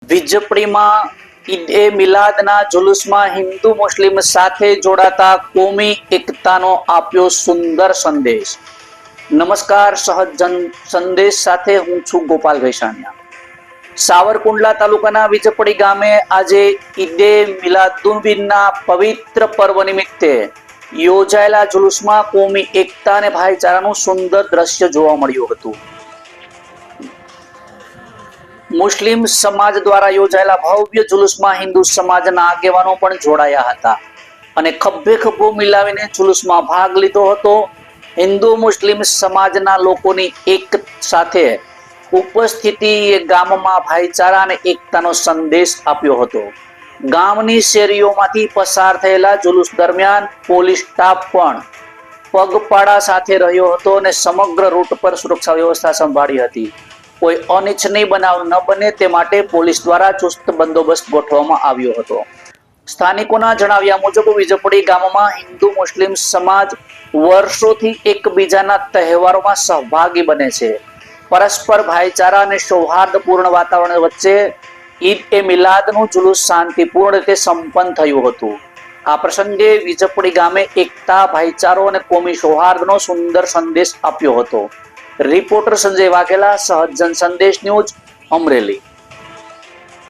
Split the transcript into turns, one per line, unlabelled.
વીજપડીમાં ઈદ એ મિલાદના જુલુસમાં હિન્દુ મુસ્લિમ સાથે જોડાતા કોમી એકતાનો આપ્યો સુંદર સંદેશ। નમસ્કાર, સહજ સંદેશ સાથે હું છું ગોપાલ ભેસાણિયા। સાવરકુંડલા તાલુકાના વીજપડી ગામે આજે ઈદે મિલાદુન્નબીના પવિત્ર પર્વ નિમિત્તે યોજાયેલા જુલુસમાં કોમી એકતા અને ભાઈચારાનું સુંદર દ્રશ્ય જોવા મળ્યું હતું। મુસ્લિમ સમાજ દ્વારા યોજાયેલા ભવ્ય જુલુસમાં હિન્દુ સમાજના આગેવાનો પણ જોડાયા હતા અને ખભે ખભો મિલાવીને જુલુસમાં ભાગ લીધો હતો। હિન્દુ મુસ્લિમ સમાજના લોકોની એક સાથે ઉપસ્થિતિએ ગામમાં ભાઈચારા અને એકતાનો સંદેશ આપ્યો હતો। ગામની શેરીઓમાંથી પસાર થયેલા જુલુસ દરમિયાન પોલીસ સ્ટાફ પણ પગપાળા સાથે રહ્યો હતો અને સમગ્ર રૂટ પર સુરક્ષા વ્યવસ્થા સંભાળી હતી। કોઈ અનિચ્છનીય બનાવ ન બને તે માટે પોલીસ દ્વારા ચુસ્ત બંદોબસ્ત ગોઠવવામાં આવ્યો હતો। સ્થાનિકોના જણાવ્યા મુજબ વીજપડી ગામમાં હિન્દુ મુસ્લિમ સમાજ વર્ષોથી એકબીજાના તહેવારોમાં સહભાગી બને છે। પરસ્પર ભાઈચારા અને સૌહાર્દપૂર્ણ વાતાવરણ વચ્ચે ઈદ એ મિલાદનું જુલુસ શાંતિપૂર્ણ રીતે સંપન્ન થયું હતું। આ પ્રસંગે વીજપડી ગામે એકતા, ભાઈચારો અને કોમી સૌહાર્દનો સુંદર સંદેશ આપ્યો હતો। રિપોર્ટર સંજય વાઘેલા, સહજ સંદેશ ન્યૂઝ, અમરેલી।